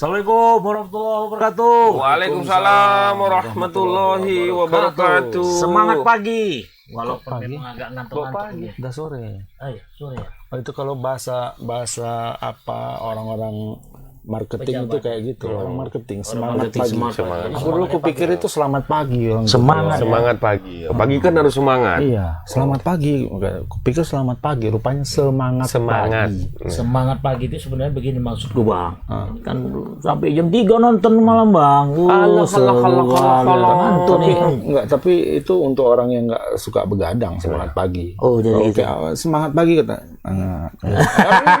Assalamualaikum warahmatullahi wabarakatuh. Waalaikumsalam warahmatullahi wabarakatuh. Semangat pagi. Walaupun memang agak ngantuk-ngantuk. Pagi, udah sore. Sore ya. Oh, itu kalau bahasa apa orang-orang marketing itu kayak gitu. Orang marketing semangat pagi. Aku dulu kupikir itu selamat pagi. Semangat pagi. Pagi kan harus semangat. Iya, selamat pagi. Kupikir selamat pagi, rupanya semangat. Pagi. Semangat pagi itu sebenarnya begini maksudku, Bang. Kan sampai jam 3 nonton malam, Bang. Enggak, tapi itu untuk orang yang enggak suka begadang semangat pagi. Oh, jadi itu. Semangat pagi kata.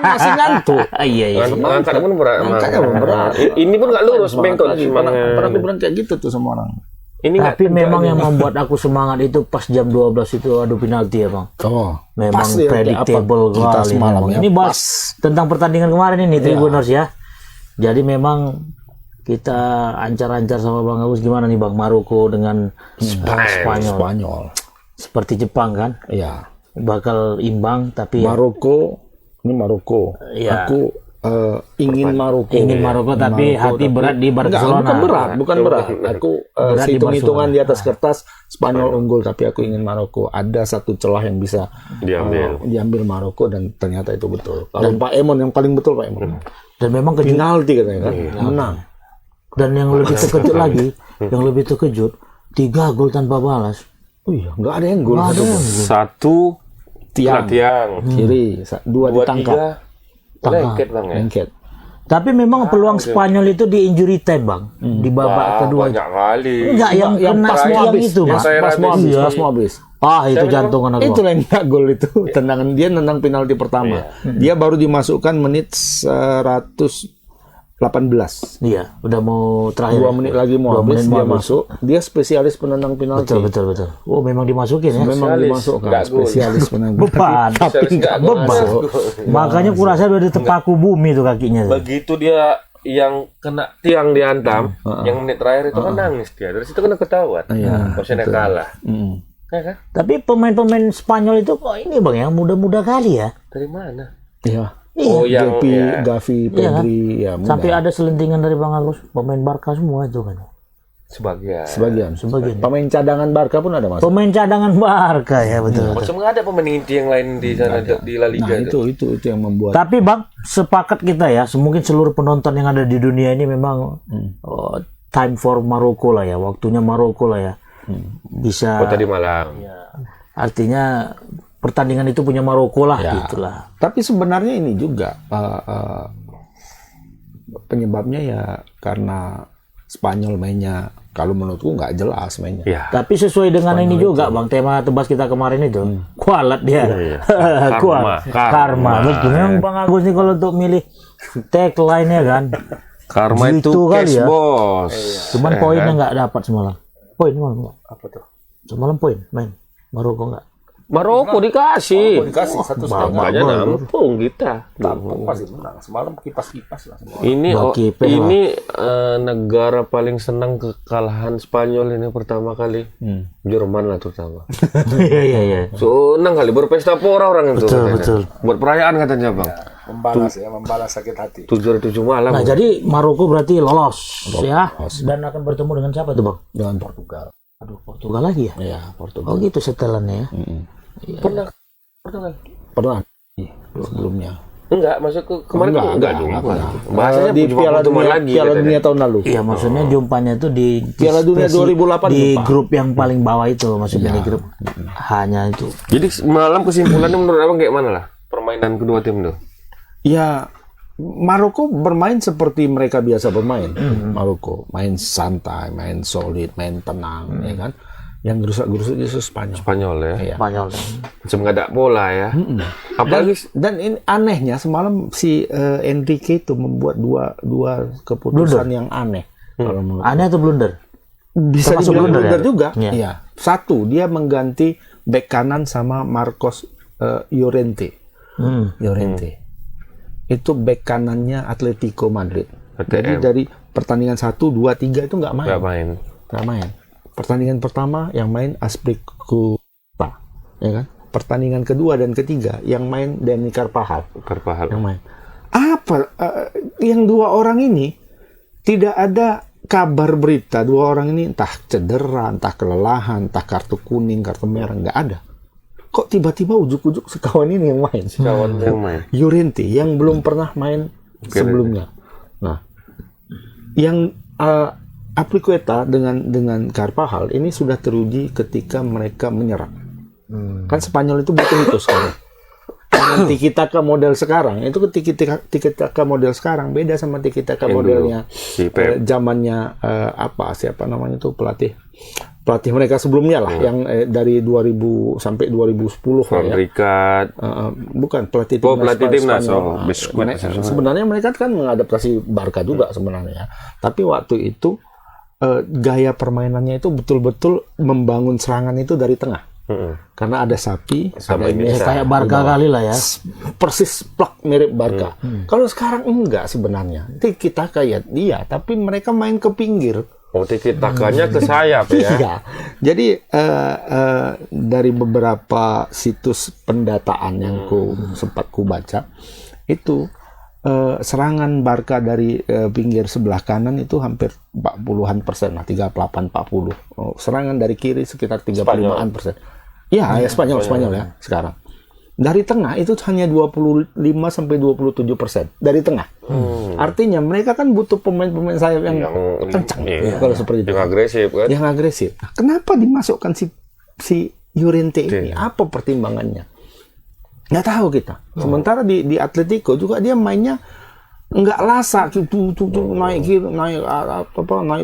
Masih ngantuk. Iya. Angkatnya pun berat. Berat. Ini pun nggak lurus, bengkok Pernah dibilang kayak gitu tuh sama orang. Tapi memang yang membuat aku semangat itu pas jam 12 itu adu penalti ya, Bang. Oh, memang pas predictable kita semalam ya. Ini bahas tentang pertandingan kemarin ini Tribuners ya. Jadi memang kita ancar-ancar sama Bang Agus gimana nih Bang, Maroko dengan Spanyol. Seperti Jepang kan? Iya. Bakal imbang tapi Maroko. Iya. Aku ingin Maroko tapi hati berat di Barcelona. Bukan berat. Aku hitung-hitungan di atas kertas Spanyol unggul, tapi aku ingin Maroko. Ada satu celah yang bisa diambil Maroko dan ternyata itu betul. Kalau Pak Emon yang paling betul Pak Emon. Dan memang penalti katanya kan, menang. Dan yang lebih terkejut lagi, 3 gol tanpa balas. Oh iya, nggak ada yang gol. Satu tiang kiri, 2 ditangkap. Lengket Bang ya. Lengket. Tapi memang peluang Spanyol itu di injury time Bang, di babak kedua. Banyak kali. Enggak yang kena pas mau habis itu, Bang. Pas mau habis. Itu jantungan aku. Itu enggak gol itu. Tendangan dia nendang penalti pertama. Dia baru dimasukkan menit 118. Iya, udah mau terakhir. 2 menit lagi mau habis dia masuk. Dia spesialis penendang penalti. Betul. Oh, memang dimasukin ya. Memang dimasukkan spesialis penendang. Beban. Makanya kurasa udah terpaku bumi tuh kakinya. Begitu dia yang kena tiang dihantam, yang menit terakhir itu kan nangis dia. Dari situ kena ketahuan. Maksudnya kalah. Ya kan? Tapi pemain-pemain Spanyol itu kok ini Bang ya, muda-muda kali ya. Dari mana? Iya. Oh, yang Gavi, Pedri, ya muda. Sampai ada selentingan dari Bang Agus, pemain Barca semua itu kan. Sebagian. Pemain cadangan Barca pun ada masuk. Pemain cadangan Barca ya betul. Maksudnya nggak ada pemain inti yang lain di sana di La Liga. Nah, itu yang membuat. Tapi Bang, sepakat kita ya, mungkin seluruh penonton yang ada di dunia ini memang time for Maroko lah ya, waktunya Maroko lah ya. Bisa. Kota di Malang. Ya, artinya pertandingan itu punya Maroko lah gitulah. Tapi sebenarnya ini juga penyebabnya ya karena Spanyol mainnya kalau menurutku nggak jelas mainnya. Ya. Tapi sesuai dengan Spanyol ini juga Bang, tema tebas kita kemarin itu kualat dia. Karma. Betul. Memang Bang Agus nih kalau untuk milih tagline ya kan. Karma itu cash ya. Bos. Cuman poinnya nggak dapat semalam. Poin malam. Apa tuh? Semalam poin main Maroko nggak. Maroko dikasih. Dikasih 1,5. Aja nampung kita. Tampung pasti menang. Semalam kipas lah semua. Ini negara paling senang kekalahan Spanyol ini pertama kali. Jerman lah terutama. Iya. Senang kali berpesta pora orang itu. Betul. Buat perayaan katanya Bang. Membalas sakit hati. 7 malam. Nah, jadi Maroko berarti lolos ya. Dan akan bertemu dengan siapa tuh Bang? Dengan Portugal. Aduh, Portugal lagi ya? Iya, Portugal. Oh gitu setelannya ya. Ya. Pernah sebelumnya. Enggak, maksudku kemarin enggak jumpa. Bahasanya di Piala Dunia tahun lalu. Iya, maksudnya jumpanya itu di Piala Dunia 2008 di grup yang paling bawah itu, maksudnya di grup hanya itu. Jadi malam kesimpulannya menurut Abang kayak mana lah permainan kedua tim tuh? Ya, Maroko bermain seperti mereka biasa bermain. Maroko main santai, main solid, main tenang, ya kan. Yang gerusak-gerusuk itu Spanyol ya. Iya. Spanyol. Macam nggak ada bola ya. Apalagi dan ini anehnya semalam si Enrique itu membuat dua keputusan yang aneh. Kalau aneh atau blunder? Bisa dibilang blunder juga. Iya. Ya. Satu, dia mengganti bek kanan sama Marcos Llorente. Itu bek kanannya Atletico Madrid. Jadi dari pertandingan 1, 2, 3 itu nggak main. Pertandingan pertama yang main Aspilicueta, ya kan? Pertandingan kedua dan ketiga yang main Dani Carvajal. Yang main. Yang dua orang ini tidak ada kabar berita dua orang ini entah cedera, entah kelelahan, entah kartu kuning, kartu merah, nggak ada. Kok tiba-tiba ujuk-ujuk sekawan ini yang main? Sekawan yang main. Llorente yang belum pernah main sebelumnya. Nah, yang Aspilicueta dengan Carvajal ini sudah teruji ketika mereka menyerang. Kan Spanyol itu butuh itu sekarang. Dengan tiki-taka model sekarang, itu tiki-taka model sekarang beda sama tiki-taka modelnya zamannya siapa namanya itu pelatih mereka sebelumnya lah, yang dari 2000 sampai 2010 Fabrikat. Bukan pelatih timnas. Sebenarnya mereka kan mengadaptasi Barca juga sebenarnya. Tapi waktu itu gaya permainannya itu betul-betul membangun serangan itu dari tengah. Karena ada Sapi, kayak Barca kali lah ya. Persis plak mirip Barca. Kalau sekarang enggak sebenarnya. Kita kayak dia, tapi mereka main ke pinggir. Oh, tiki-takanya ke sayap ya. Iya. Jadi dari beberapa situs pendataan yang sempat ku baca itu serangan Barca dari pinggir sebelah kanan itu hampir 40-an% lah, 38-40. Serangan dari kiri sekitar 35-an%. Ya, Spanyol ya sekarang. Dari tengah itu hanya 25-27% dari tengah. Artinya mereka kan butuh pemain-pemain sayap yang kencang. Kalau seperti itu. Yang agresif kan? Yang agresif. Nah, kenapa dimasukkan si Llorente ini? Apa pertimbangannya? Nggak tahu kita. Sementara di Atletico juga dia mainnya nggak lasak, naik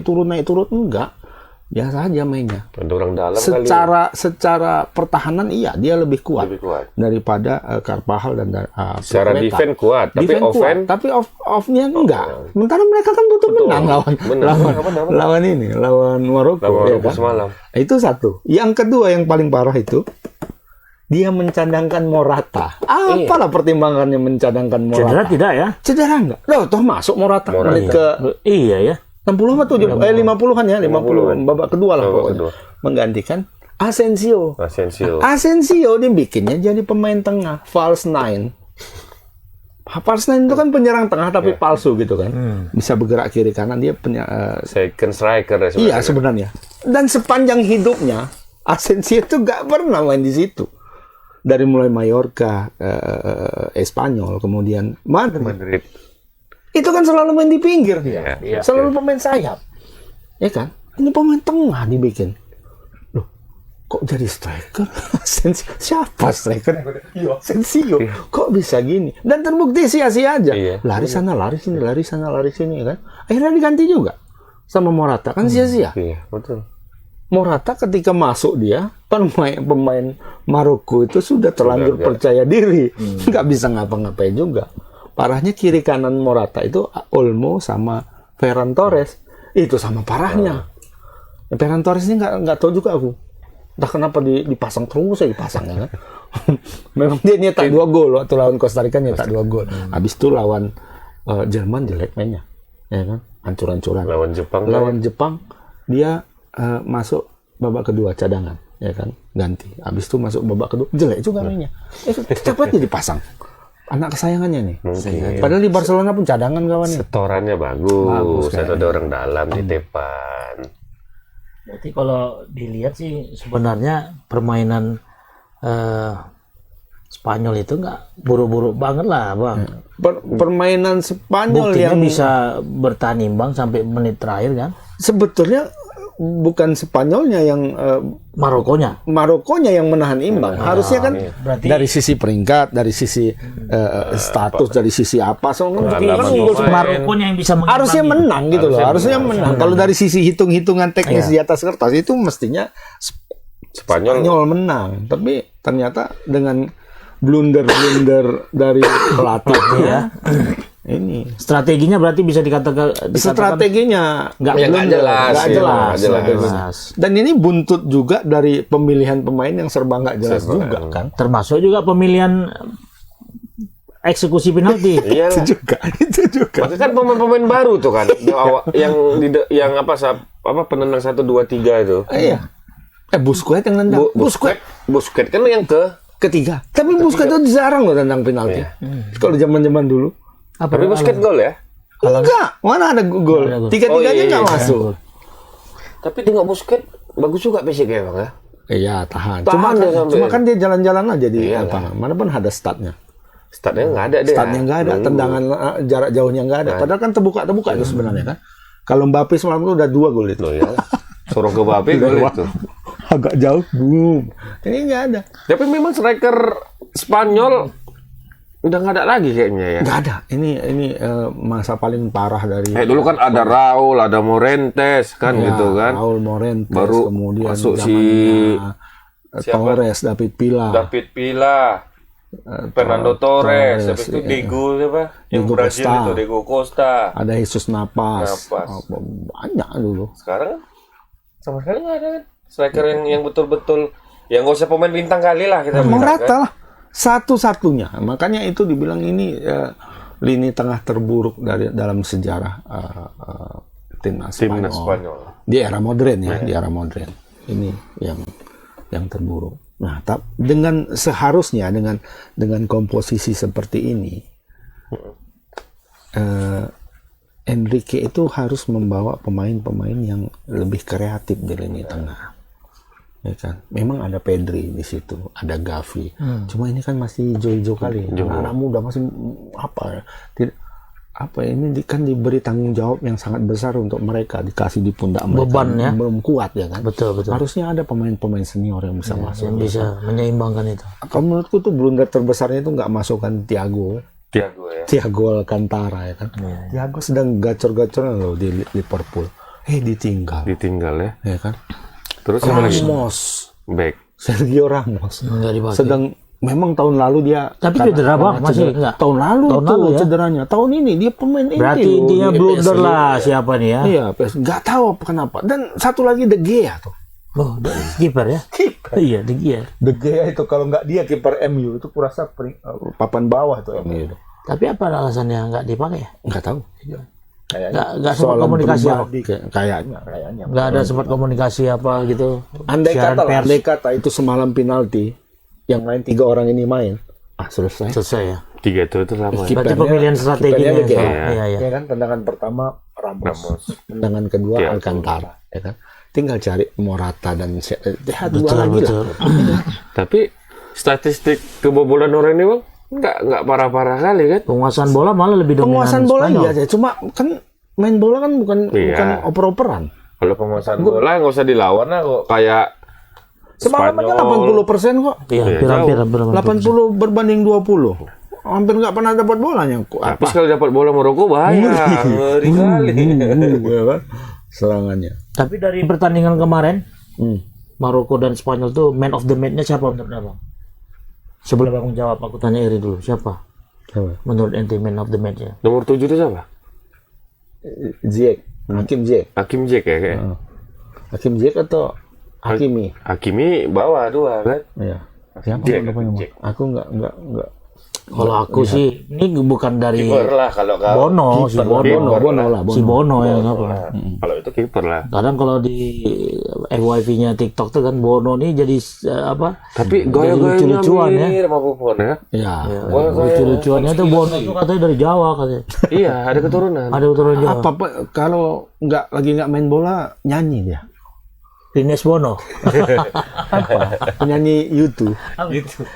turun enggak. Biasa aja mainnya. Orang dalam secara pertahanan iya dia lebih kuat daripada Carvajal dan secara defense kuat, tapi off-nya enggak. Sementara mereka kan butuh menang lawan Maroko ya kan? Semalam. Itu satu. Yang kedua yang paling parah itu dia mencadangkan Morata. Apalah pertimbangannya mencadangkan Morata? Cedera tidak ya? Cedera enggak? Loh, toh masuk Morata. Iya ya. 60 atau 50-an ya, 50 babak kedua lah pokoknya. Menggantikan Asensio dia bikinnya jadi pemain tengah, false nine. False nine itu kan penyerang tengah tapi palsu gitu kan. Bisa bergerak kiri kanan, dia punya second striker ya sebenarnya. Iya sebenarnya. Dan sepanjang hidupnya Asensio itu gak pernah main di situ. Dari mulai Mallorca, Espanyol, kemudian Madrid. Itu kan selalu main di pinggir dia. Selalu pemain sayap. Ya kan? Ini pemain tengah dibikin. Loh, kok jadi striker? Siapa striker? Asensio. Kok bisa gini? Dan terbukti sia-sia aja. Lari sana, lari sini kan. Akhirnya diganti juga sama Morata. Kan sia-sia. Iya, betul. Morata ketika masuk dia, pemain Maroko itu sudah terlanjur percaya diri. Nggak bisa ngapa-ngapain juga. Parahnya kiri kanan Morata itu Olmo sama Ferran Torres. Itu sama parahnya. Ferran Torres ini nggak tahu juga aku. Entah kenapa dipasang terus ya dipasang ya kan. Memang dia nyetak 2 gol waktu lawan Costa Rica, nyetak 2 gol. Habis itu lawan Jerman jelek mainnya. Ya kan? Hancur-hancuran. Lawan Jepang dia masuk babak kedua cadangan, ya kan? Ganti. Habis itu masuk babak kedua jelek juga mainnya. Cepat dia dipasang. Anak kesayangannya nih. Padahal di Barcelona pun cadangan kawannya. Setorannya bagus. Ada orang dalam di depan. Berarti kalau dilihat sih sebenarnya permainan Spanyol itu nggak buruk-buruk banget lah, Bang. Permainan Spanyol buktinya yang bisa bertahan imbang sampai menit terakhir kan? Sebetulnya bukan Spanyolnya yang Marokonya yang menahan imbang. Harusnya kan berarti dari sisi peringkat, dari sisi status, dari sisi apa Marokonya yang bisa harusnya menang gitu loh. Harusnya menang. Kalau dari sisi hitung-hitungan teknis di atas kertas itu mestinya Spanyol menang. Tapi ternyata dengan blunder dari pelatih ya. Ini strateginya berarti bisa dikatakan strateginya nggak jelas. Dan ini buntut juga dari pemilihan pemain yang serba nggak jelas juga kan. Termasuk juga pemilihan eksekusi penalti. Itu juga. Maksudnya kan pemain-pemain baru tuh kan yang penendang 1 2 3 itu. Iya. Busquets yang nendang. Busquets kan yang ketiga. Tapi Busquets itu jarang loh nendang penalti. Kalau zaman-zaman dulu. Tapi Busquets gol ya? Enggak, mana ada gol. Tiga-tiganya nggak masuk. Tapi tengok Busquets bagus juga PSG ya, Bang ya. Iya, tahan. Tahan Cuma kan dia jalan-jalan aja di apa? Mana pun ada statnya. Statnya nggak ada deh. Statnya nggak ada, tendangan jarak jauhnya nggak ada. Padahal kan terbuka itu sebenarnya kan. Kalau Mbappe semalam itu udah 2 gol itu. Ya. Suruh ke Mbappe gol itu. Agak jauh, boom. Ini nggak ada. Tapi memang striker Spanyol udah nggak ada lagi kayaknya ya. Nggak ada. Ini masa paling parah dari. Dulu kan ada Raul, ada Morientes kan gitu kan. Raul Morientes, baru kemudian masuk si Torres, David Villa, Fernando Torres, habis itu Diego siapa? Yang Brazil itu Diego Costa. Ada Jesus Navas. Banyak dulu. Sekarang sama sekali nggak ada kan. Striker yang betul-betul yang nggak usah pemain bintang kali lah kita bilang. Morata kan? lah. Satu-satunya. Makanya itu dibilang ini lini tengah terburuk dalam sejarah timnas Spanyol. Di era modern ya, di era modern. Ini yang terburuk. Nah, dengan seharusnya dengan komposisi seperti ini, Enrique itu harus membawa pemain-pemain yang lebih kreatif di lini tengah. Ya kan? Memang ada Pedri di situ, ada Gavi. Cuma ini kan masih hijau-hijau kali. Anak muda masih ini kan diberi tanggung jawab yang sangat besar untuk mereka, dikasih di pundak mereka. Beban ya. Belum kuat ya kan. Betul. Harusnya ada pemain-pemain senior yang bisa masuk. Yang bisa menyeimbangkan itu. Kalau menurutku tuh blunder terbesarnya itu nggak masukkan Thiago Alcantara ya kan. Thiago sedang gacor-gacornya loh di Liverpool. Ditinggal ya. Ya kan. Terus Ramos, Sergio Ramos, sedang memang tahun lalu dia. Tapi cedera Bang, masih enggak. Tahun lalu ya? Cederanya. Tahun ini dia pemain inti. Berarti dia blunder lah siapa nih ya? Iya, nggak tahu kenapa. Dan satu lagi De Gea tuh. Oh, kiper ya? Kiper. Iya, De Gea. De Gea itu kalau nggak dia kiper MU itu kurasa papan bawah tuh MU itu. Tapi apa alasannya nggak dipakai ya? Nggak tahu. Nggak sempat komunikasi apa? Kayaknya. Nggak ada sempat komunikasi apa gitu. Andai kata itu semalam penalti, yang lain 3 orang ini main, selesai ya. 3 itu sama. Berarti pemilihan strateginya ya kan. Tendangan pertama Ramos. Tendangan kedua Alcantara, ya kan. Tinggal cari Morata dan dua lagi lah. Tapi statistik kebobolan orang ini Bang nggak parah-parah kali kan. Penguasaan bola malah lebih dominan. Penguasaan bola iya, cuma kan main bola kan bukan oper-operan. Kalau penguasaan bola nggak usah dilawan lah kok, kayak semalam aja 80% kok. Iya, hampir 80 berbanding 20. Hampir nggak pernah dapat bolanya. Tapi sekali dapat bola Maroko bahaya, ngeri kali. Ya kan? Serangannya. Tapi dari pertandingan kemarin, Maroko dan Spanyol tuh man of the match-nya siapa menurut Abang? Sebelum Abang jawab, aku tanya Eri dulu, siapa? Menurut ente man of the match-nya? Nomor 7 itu siapa? Hakim Ziyech ya kayak. Hakim Ziyech atau Hakimi bawa 2 kan? Iya. Siapa aku enggak. Kalau aku sih ini bukan dari kiper lah kalau Bono yang apa. Kalau itu kiper lah. Kadang kalau di FYP-nya TikTok tuh kan Bono nih jadi apa? Tapi gaya-gayanya mirip sama Buffon ya. Iya. Lucu-lucuannya tuh Bono tuh katanya dari Jawa katanya. Iya, ada keturunan. Ada keturunan Jawa. Apa kalau nggak main bola nyanyi dia? Ines Bono. Penyanyi YouTube.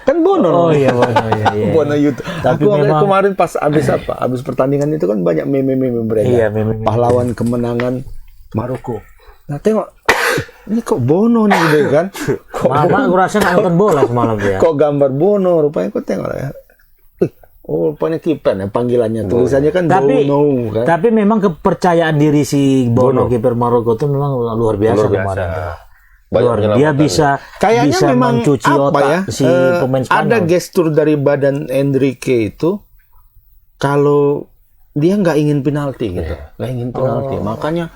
Kan Bono. Oh iya Bono iya. Bono YouTube. Tapi kemarin pas abis pertandingan itu kan banyak meme-meme beredar. Iya, pahlawan kemenangan Maroko. Nah, tengok ini kok Bono nih gitu kan. Mama gue rasa nonton bola semalam dia. Kok gambar Bono rupanya kok tengok ya. Oh, rupanya kiper ya panggilannya. Tulisannya kan Bono kan. Tapi memang kepercayaan diri si Bono kiper Maroko itu memang luar biasa kemarin. Dia bisa memang mencuci otak si pemain Spanyol. Ada gestur dari badan Enrique itu kalau dia nggak ingin penalti gitu. Nggak ingin penalti. Makanya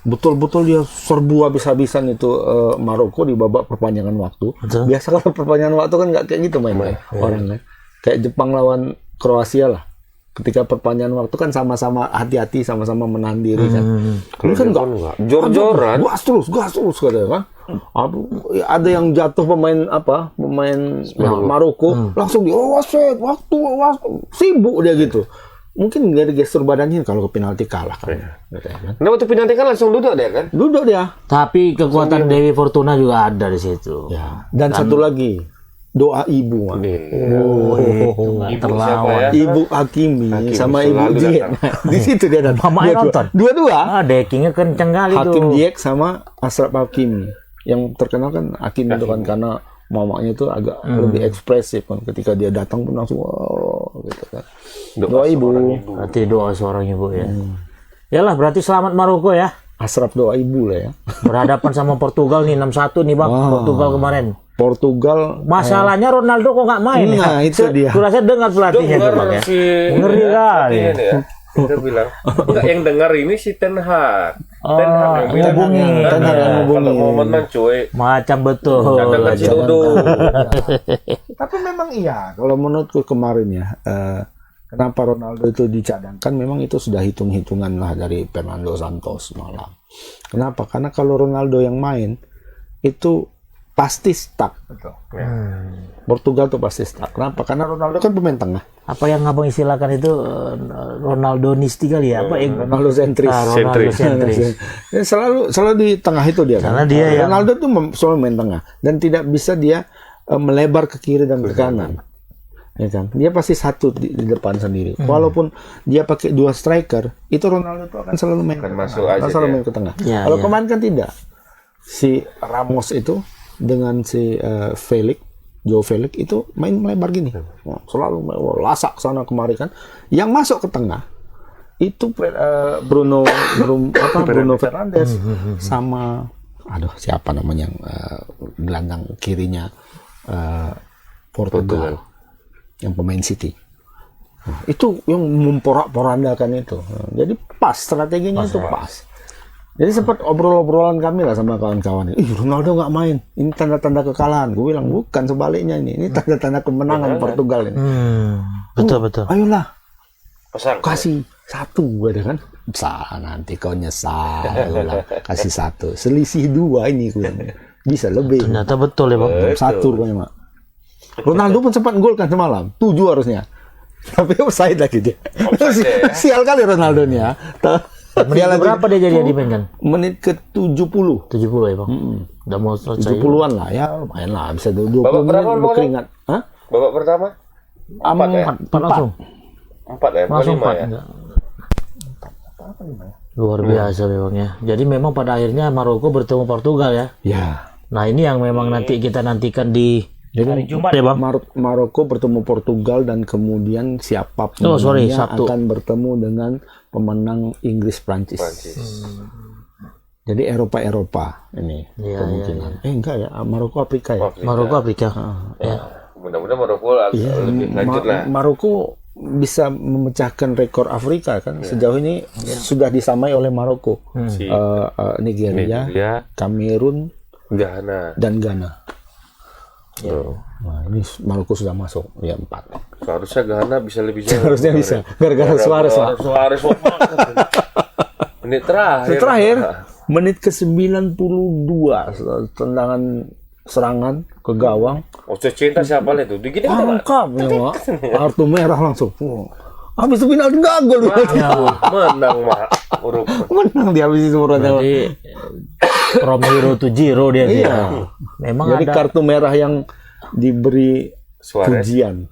betul-betul dia serbu habis-habisan itu Maroko di babak perpanjangan waktu. Betul. Biasa kalau perpanjangan waktu kan nggak kayak gitu main orang kan. Kayak Jepang lawan Kroasia lah. Ketika perpanjangan waktu kan sama-sama hati-hati, sama-sama menahan diri kan. Ini kan enggak. Jor-joran. Gas terus katanya kan. Ada yang jatuh pemain Maroko langsung wasit waktu sibuk dia gitu. mungkin dari gestur badannya kalau ke penalti kalah kan. Nah, waktu penalti kan langsung duduk dia kan? Duduk dia. Tapi kekuatan Dewi Fortuna juga ada di situ. Ya. Dan satu lagi, doa ibu. Nggak terlawan. Ibu Hakimi sama Ibu Ziyech. Di situ dia dan Mama nonton. Dua-dua. Deckingnya kenceng kali tuh. Hakim Ziyech sama Ashraf Hakimi. Yang terkenal kan Hakimi itu kan karena mamanya itu agak lebih ekspresif kan, ketika dia datang pun langsung gitu kan. Doa ibu. Berarti doa seorang ibu ya. Yalah, berarti selamat Maroko ya. Asraf doa ibu lah ya. Berhadapan sama Portugal nih 6-1 nih Bang. Portugal kemarin. Portugal. Masalahnya Ronaldo kok nggak main? Nah, itu dia. Kurasa dengar pelatihnya tuh Bang ya. Ngeri kali. Dia bilang, enggak, yang dengar ini si Ten Hag. Ten Hag yang bilang, Ten Hag yang kalau mau menang cuy. Macam betul. Jangan kasih duduk. Tapi memang iya, kalau menurutku kemarin ya, kenapa Ronaldo itu dicadangkan, memang itu sudah hitung-hitungan lah dari Fernando Santos malam. Kenapa? Karena kalau Ronaldo yang main, itu pasti stuck. Betul. Portugal tuh pasti stuck. Kenapa? Karena Ronaldo kan pemain tengah. Apa yang abang istilahkan itu Ronaldonisti kali ya? Apa Ronaldo sentris. Ronaldo sentris. Ya, selalu di tengah itu dia. Karena kan? dia yang Ronaldo tuh selalu main tengah dan tidak bisa dia melebar ke kiri dan ke kanan. Ya kan? Dia pasti satu di depan sendiri. Walaupun dia pakai dua striker, itu Ronaldo tuh akan selalu main ke tengah. Selalu main ke tengah. Ya, kalau kemarin kan tidak. Si Ramos itu dengan si Joe Felix itu main melebar gini, selalu lasak sana kemari kan. Yang masuk ke tengah itu Bruno Fernandes sama siapa namanya yang gelandang kirinya Portugal yang pemain City. Itu yang memporak-porandakan itu. Jadi pas strateginya itu pas. Jadi sempat obrol-obrolan kami lah sama kawan-kawan. Ronaldo nggak main. Ini tanda-tanda kekalahan. Gue bilang bukan, sebaliknya ini. Ini tanda-tanda kemenangan Portugal ini. Betul. Ayolah, Pasang. kasih satu, ada kan? Nanti kau nyesal. Kasih satu. Selisih 2 ini gue bilang. Bisa lebih. Ternyata betul ya Bang. Satu rupanya Mak. Ronaldo pun sempat gol kan semalam. 7 harusnya. Tapi offside lagi dia. Sial kali Ronaldo nih ya. Menit berapa dia jadi dimainkan? Menit ke 70 ya Bang. Udah mau selesai. 70-an lah ya, lumayan lah, bisa 20 Babak menit berapa berkeringat. Hah? Babak pertama? 4 langsung. 4 ya? Langsung 5 ya? Luar biasa memang ya. Jadi memang pada akhirnya Maroko bertemu Portugal ya. Ya. Nah ini yang memang nanti kita nantikan di hari Jumat ya Bang. Maroko bertemu Portugal dan kemudian siapa Sabtu akan bertemu dengan pemenang Inggris Prancis. Jadi Eropa ini kemungkinan. Enggak ya, Maroko Afrika ya. Maroko Afrika. Ya. Mudah-mudahan Maroko lebih lanjut lah. Maroko bisa memecahkan rekor Afrika kan. Sejauh ini sudah disamai oleh Maroko, Nigeria, Kamerun, dan Ghana. Nah, ini Maroko sudah masuk ya 4. Seharusnya Ghana bisa lebih jauh. Seharusnya bisa. Gara-gara Suarez. Menit terakhir. Menit ke 92 tendangan serangan ke gawang. Cinta siapa lah itu? Digini lengkap ya, Mak. Kartu merah langsung. Habis itu penalti gagal. Menang, Mak. Menang dia habis itu. Jadi from hero to zero dia. Memang jadi ada kartu merah yang diberi pujian.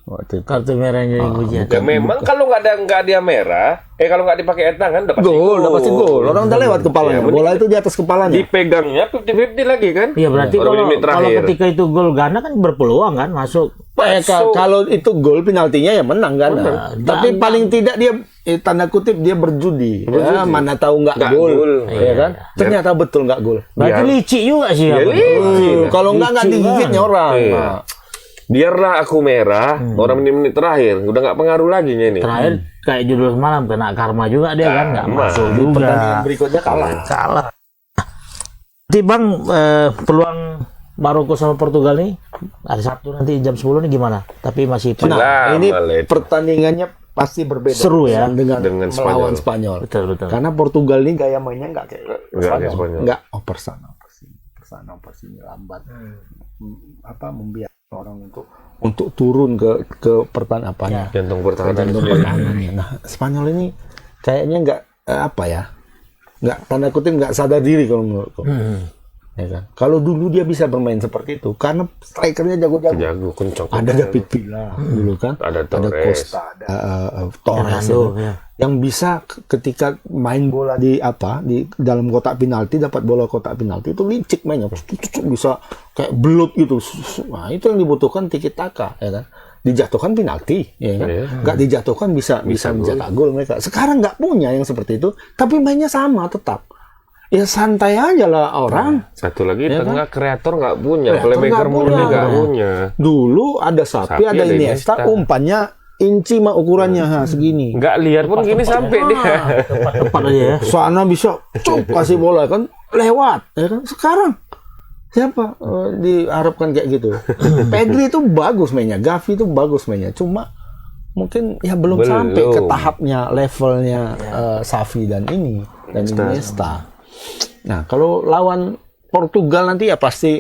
Kartu merah yang jadi pujian. Ya memang kalau nggak dia merah, kalau nggak dipakai tangan udah pasti gol. Udah pasti gol. Orang udah lewat kepalanya. Bola itu di atas kepalanya. Dipegangnya 50-50 lagi kan? Iya berarti kalau ketika itu gol Ghana kan berpeluang kan masuk. Kalau itu gol penaltinya ya menang Ghana. Tapi paling tidak dia tanda kutip dia berjudi. Ya, mana tahu nggak gol. Ya kan? Ternyata betul nggak gol. Berarti licik juga sih. Kalau nggak digigitnya orang. Biarlah aku merah, orang menit-menit terakhir udah nggak pengaruh lagi ini. Terakhir kayak judul semalam kena karma juga dia kan nggak masuk juga. Pertandingan berikutnya kalah. Nanti Bang peluang Maroko sama Portugal nih hari Sabtu nanti jam 10 nih gimana? Tapi masih ini pertandingannya pasti berbeda. Seru ya dengan melawan Spanyol. Betul. Karena Portugal ini gaya mainnya nggak kayak Spanyol. Nggak oper sana, oper sini lambat. Membiarkan orang untuk turun ke pertahanan jantung pertahanan. Nah, Spanyol ini kayaknya nggak nggak tanda kutip nggak sadar diri kalau menurutku. Ya kan? Kalau dulu dia bisa bermain seperti itu karena strikernya jago-jago. Kencang. Ada David Villa dulu kan, ada Costa, ada Torres yang bisa ketika main bola di dalam kotak penalti, dapat bola kotak penalti itu licik mainnya, bisa kayak belut gitu. Nah, itu yang dibutuhkan tiki taka, ya kan? Dijatuhkan penalti, ya kan? Nggak dijatuhkan bisa mencetak gol mereka. Sekarang nggak punya yang seperti itu, tapi mainnya sama tetap. Ya santai aja lah orang. Satu lagi ya tengah kan? Kreator nggak punya, playmaker murni nggak punya. Dulu ada Sapi ada Iniesta, umpannya inci mah ukurannya segini. Nggak lihat pun gini sampai dia. Tepat aja ya. Sana bisa kasih bola kan lewat, ya kan? Sekarang siapa diharapkan kayak gitu? Pedri itu bagus mainnya, Gavi itu bagus mainnya, cuma mungkin ya belum sampai ke tahapnya levelnya Xavi dan Iniesta. Nah, kalau lawan Portugal nanti ya pasti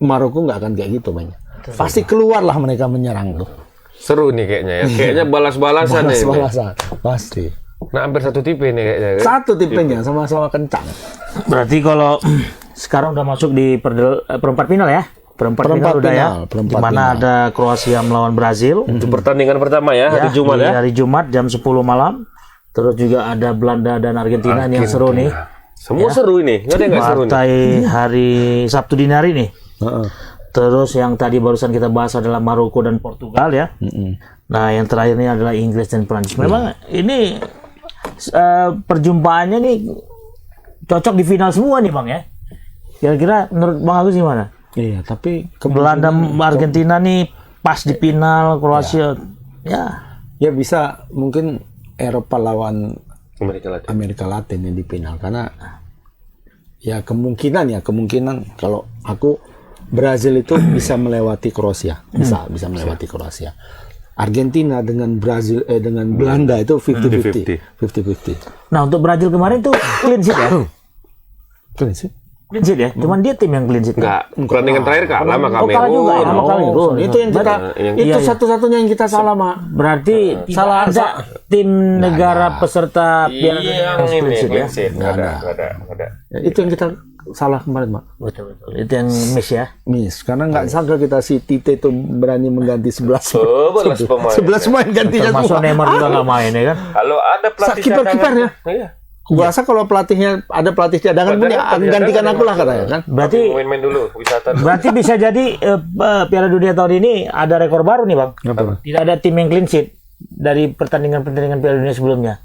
Maroko nggak akan kayak gitu mainnya. Pasti keluarlah mereka menyerang tuh. Seru nih kayaknya ya. Kayaknya balas-balasan nih. Balas-balasan, pasti. Nah, hampir satu tipe nih kayaknya. Satu tipenya, sama-sama kencang. Berarti kalau sekarang udah masuk di perempat final ya? Perempat final udah ya? Di mana ada Kroasia melawan Brazil. Itu pertandingan pertama ya, hari Jumat ya? Hari Jumat jam 10 malam. Terus juga ada Belanda dan Argentina ini yang seru nih. Semua seru ini, nggak ada yang nggak seru nih. Partai hari Sabtu dini hari nih. Terus yang tadi barusan kita bahas adalah Maroko dan Portugal ya. Nah yang terakhir ini adalah Inggris dan Prancis. Memang ini perjumpaannya nih cocok di final semua nih Bang ya. Kira-kira menurut Bang Agus gimana? Iya, tapi Belanda Argentina nih pas di final, Kroasia ya bisa mungkin Eropa lawan Amerika Latin yang di final karena ya kemungkinan kalau aku Brazil itu bisa melewati Kroasia, bisa melewati Kroasia. Argentina dengan dengan Belanda itu 50-50. Nah, untuk Brazil kemarin tuh clean sheet ya? Clean sheet? Clean sheet ya? Cuman dia tim yang clean sheet. Enggak, pertandingan terakhir kalah sama Kamerun. Kalah juga ya? Sama Kamerun. Itu yang kita itu satu-satunya yang kita salah, Mak. Berarti salah ada tim negara peserta Piala Dunia yang clean sheet ya? Nggak ada. Itu yang kita salah kemarin, Mak. Betul. Itu yang miss ya? Miss, karena nggak sangka kita si Tite itu berani mengganti 11 pemain. 11 pemain gantinya semua. Termasuk Neymar juga nggak main ya kan? Kalau ada pelatih kiper-kipernya. Iya. Gua rasa kalau pelatihnya ada pelatih cadangan pun gantikan aku lah katanya kan. Berarti main dulu wisata. Berarti bisa jadi Piala Dunia tahun ini ada rekor baru nih Bang. Tidak ada tim yang clean sheet dari pertandingan Piala Dunia sebelumnya.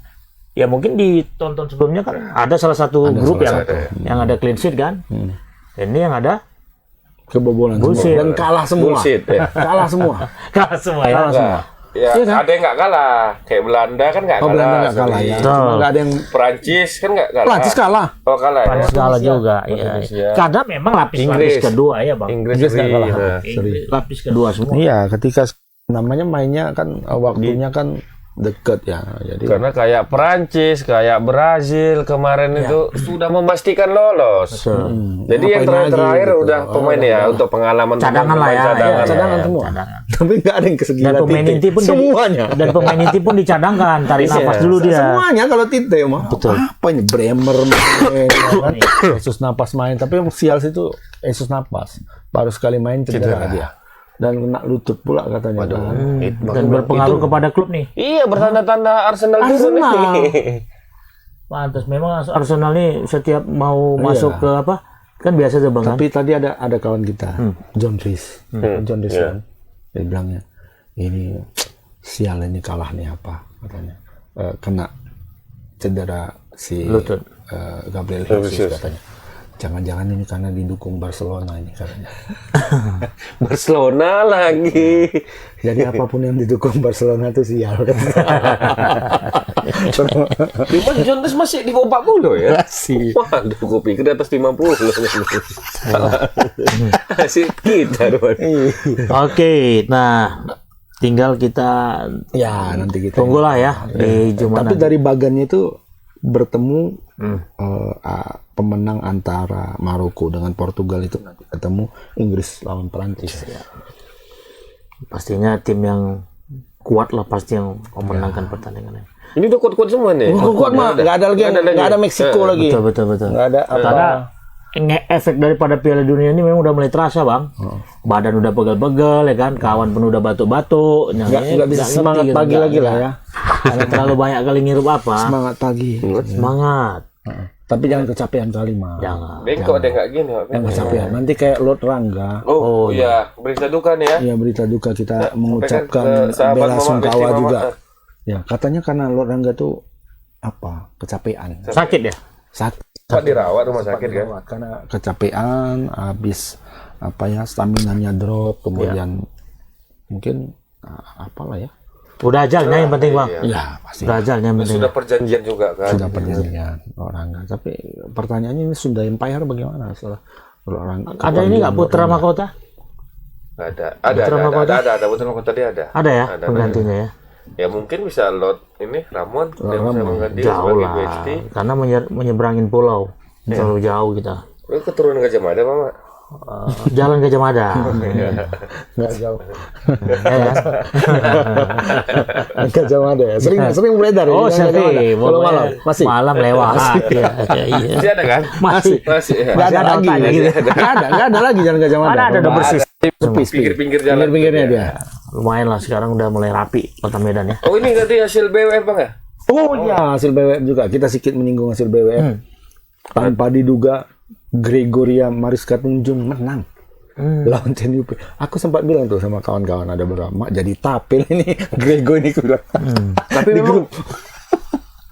Ya mungkin ditonton sebelumnya kan ada salah satu grup yang ada clean sheet kan. Ini yang ada kebobolan dan kalah semua. Kalah semua. Kalah semua ya. Kalah semua. Ya, iya kan? Ada yang nggak kalah. Kayak Belanda kan nggak kalah. Belanda nggak kalah ya. Nggak ada yang Perancis kan nggak kalah. Perancis kalah. Oh kalah. Perancis kalah juga. Iya. Karena memang lapis kedua ya bang. Inggris nggak kalah. Lapis kedua semua. Iya, ketika namanya mainnya kan waktunya kan dekat ya. Jadi karena kayak Perancis, kayak Brazil kemarin itu sudah memastikan lolos. Jadi yang terakhir gitu. Udah pemain ya untuk pengalaman cadangan lah ya. Cadangan semua. Tapi nggak ada yang kesegilan. Dan pemain inti pun semuanya. Dan pemain inti pun dicadangkan, tarik nafas dulu dia. Semuanya kalau Tite mah. Betul. Apa ini Bremer main, Yesus napas main, tapi yang sial itu Yesus napas. Baru sekali main cedera dia. Dan kena lutut pula katanya. Dan berpengaruh kepada klub nih. Iya, bertanda-tanda Arsenal. Pantas memang Arsenal nih setiap mau masuk ke apa? Kan biasa tuh Bang. Tapi tadi ada kawan kita, John Rees. John Rees kan. Dia bilangnya, ini sial ini kalah nih apa katanya. Kena cedera si lutut. Gabriel Jesus katanya. Jangan-jangan ini karena didukung Barcelona ini katanya. Barcelona lagi. Jadi apapun yang didukung Barcelona itu sial. Cuma Jones masih di bawah 40 ya? Masih. Waduh, gue pikir di atas 50. Masih kita doang. Oke, nah tinggal kita nanti kita tunggulah ya di Jumat. Tapi dari bagannya itu bertemu pemenang antara Maroko dengan Portugal itu nanti ketemu Inggris lawan Perancis. Ya. Pastinya tim yang kuat lah pasti yang memenangkan pertandingannya. Ini udah kuat-kuat semua nih. Kuat mah, nggak ada lagi, nggak ada Meksiko lagi. Betul. Nggak ada apa. Karena efek daripada Piala Dunia ini memang udah mulai terasa, Bang. Badan udah pegel-pegel ya kan, kawan pun udah batuk-batuk. Nggak bisa semangat gitu, pagi lagi lah ya. Karena terlalu banyak kali ngirup apa. Semangat pagi. Semangat. Tapi jangan kecapean kali mah. Jangan. Bengkok deh nggak gini. Yang kecapean. Nanti kayak Lord Rangga. Oh iya, berita duka nih ya. Iya, berita duka kita mengucapkan ke sahabat bela Mama, sungkawa Besti Mama. juga. Ya, katanya karena Lord Rangga tuh apa? Kecapean. Sakit ya? Pak dirawat rumah sakit kan? Karena kecapean, habis staminanya drop, kemudian mungkin apalah ya. Udah ajalnya yang penting, Bang. Ya, pasti. Udah ajalnya yang penting. Sudah perjanjian juga kan? Sudah perjanjian orang. Tapi pertanyaannya ini Sunda Empire bagaimana setelah orang? Ada ini nggak putra mahkota? Ada Putra Mahkota dia ada. Ada ya penggantinya ya? Ya mungkin bisa Lord ini Ramon yang bisa mengganti Jauh sebagai lah. Besti. Karena menyeberangin pulau. Terlalu jauh kita. Keturunan Gajah Mada, Mama. Jalan Gajah Mada. Nggak jauh. Ya. Gajah Mada ya. Sering beredar ya. Oh, sering. Kalau malam masih. Malam lewat. Iya. Masih ada kan? Masih. Ya. Nggak ada lagi. gitu. Nggak ada lagi jalan Gajah Mada. Ada udah bersih. Pinggir-pinggir jalan. Pinggir-pinggirnya dia. Lumayan lah sekarang udah mulai rapi Kota Medan ya. Oh ini ganti hasil BWF Bang ya? Oh iya, hasil BWF juga. Kita sedikit menyinggung hasil BWF. Tanpa diduga Gregoria Mariska Tunjung menang lawan CNUP. Aku sempat bilang tuh sama kawan-kawan ada beberapa, "Mak jadi tapel ini Grego ini." Aku bilang. Tapi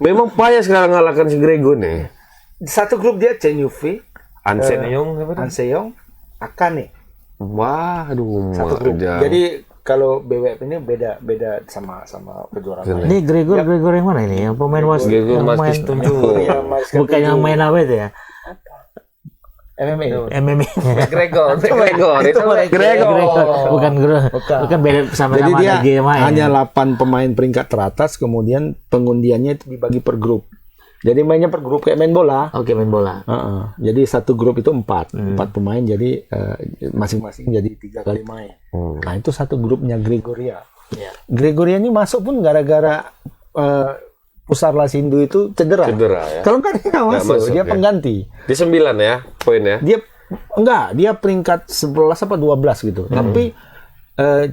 memang payah sekarang ngalahkan si Grego nih. Satu grup dia CNUP, Anseong, Akane. wah, aduh, Satu grup. Jadi kalau BWF ini beda sama kejuaraan. Ini Gregor yang mana ini? Yang pemain wasit. Gregor Mariska Tunjung. Bukan yang main apa itu ya? MMA. MMA. Gregor. Bukan beda sama Jadi dia game main. hanya 8 pemain peringkat teratas, kemudian pengundiannya itu dibagi per grup. Jadi mainnya per grup kayak main bola. Oke, main bola. Jadi satu grup itu 4 pemain, jadi masing-masing jadi 3 kali main. Nah itu satu grupnya Gregoria. Ya. Gregoria ini masuk pun gara-gara Pusar Lasindu itu cedera ya. Kalau kan dia nggak masuk, dia pengganti. Di 9 ya poinnya. Dia peringkat 11 apa 12 gitu. Tapi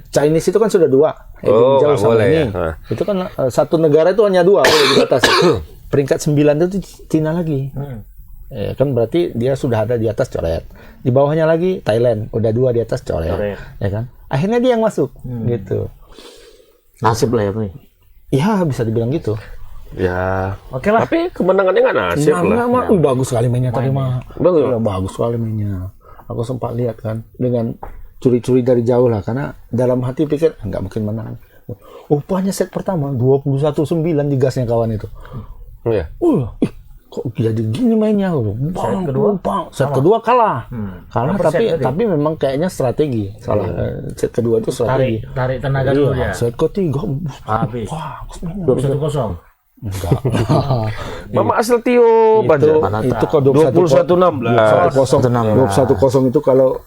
Chinese itu kan sudah 2. Jauh sama ini. Ya. Itu kan satu negara itu hanya 2 boleh dibatasi. Peringkat 9 itu Cina lagi. Kan berarti dia sudah ada di atas coret. Di bawahnya lagi Thailand, udah 2 di atas coret. Ya kan? Akhirnya dia yang masuk gitu. Nasib lah ya, Bang. Ya, bisa dibilang gitu. Ya. Oke lah. Tapi kemenangannya nggak nasib lah. Bagus sekali mainnya tadi mah. Bagus sekali mainnya. Aku sempat lihat kan dengan curi-curi dari jauh lah, karena dalam hati pikir nggak mungkin menang. Rupanya set pertama 21-9 digasnya kawan itu. Iya. Kok jadi gini mainnya? Set kedua kalah. Tapi memang kayaknya strategi. Set kedua itu strategi. Tarik tenaga dulu ya. Set ketiga habis. 21-0. Enggak. Mama asal Tio Baja. Itu kok 21-16. 21-0 itu kalau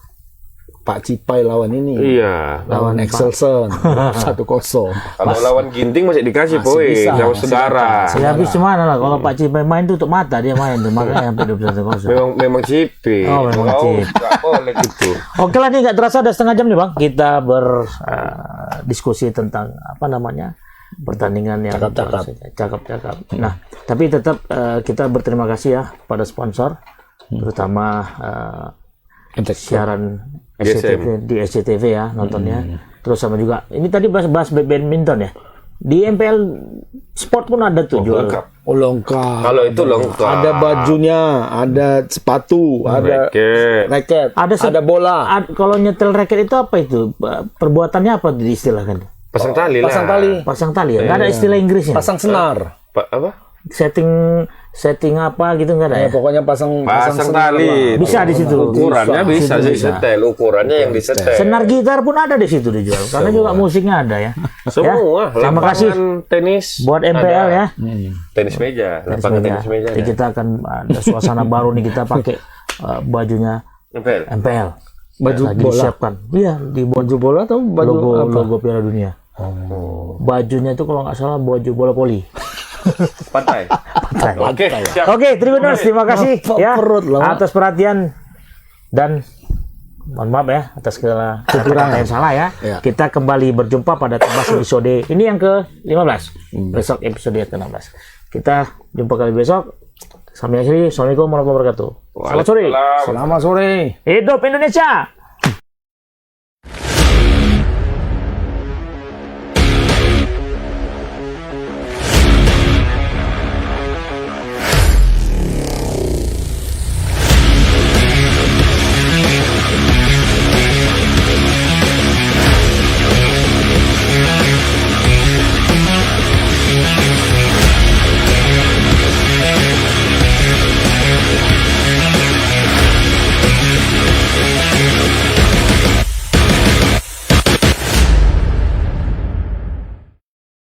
Pak Cipai lawan ini. Iya. Lawan Excelsen 1-0. Kalau lawan Ginting masih dikasih poin sama saudara. Ya habis gimana lah kalau Pak Cipai main tuh untuk mata dia main tuh, makanya sampai 21-0. Memang Cipai. Oh, memang Cipai. Enggak boleh gitu. Oke lah, nih nggak terasa ada setengah jam nih Bang. Kita berdiskusi tentang apa namanya? Pertandingan yang cakap-cakap. Nah, tapi tetap kita berterima kasih ya pada sponsor, terutama siaran SCTV, di SCTV ya nontonnya. Terus sama juga ini tadi bahas badminton ya. Di MPL Sport pun ada tuh jual. Lengkap. Kalau itu lengkap. Ada bajunya, ada sepatu, ada raket, ada bola. Kalau nyetel raket itu apa itu? Perbuatannya apa diistilahkan? Pasang tali lah. Pasang tali ya. Nggak ada istilah Inggrisnya. Pasang senar. Apa? setting apa gitu nggak ada ya? Pokoknya pasang tali. Bisa di situ. Ukurannya bisa disetel, ukurannya yang disetel. Senar gitar pun ada di situ dijual. Karena juga musiknya ada ya. Semua. Ya? Terima kasih tenis buat MPL ya. Tenis meja, lapangan tenis meja. Jadi kita akan ada suasana baru nih, kita pakai bajunya MPL. Baju lagi bola. disiapkan. Iya, di Baju bola atau baju logo Piala Dunia. Bajunya itu kalau nggak salah baju bola poli. Pantai. Oke, siap. Oke, Tribuners, terima kasih ya perut lah, atas perhatian dan mohon maaf ya atas segala kekurangan yang salah ya. Kita kembali berjumpa pada Tebas episode ini yang ke-15. Besok episode ke-16. Kita jumpa kali besok. Sampai akhir. Assalamualaikum warahmatullahi wabarakatuh. Selamat sore. Selamat sore. Hidup Indonesia.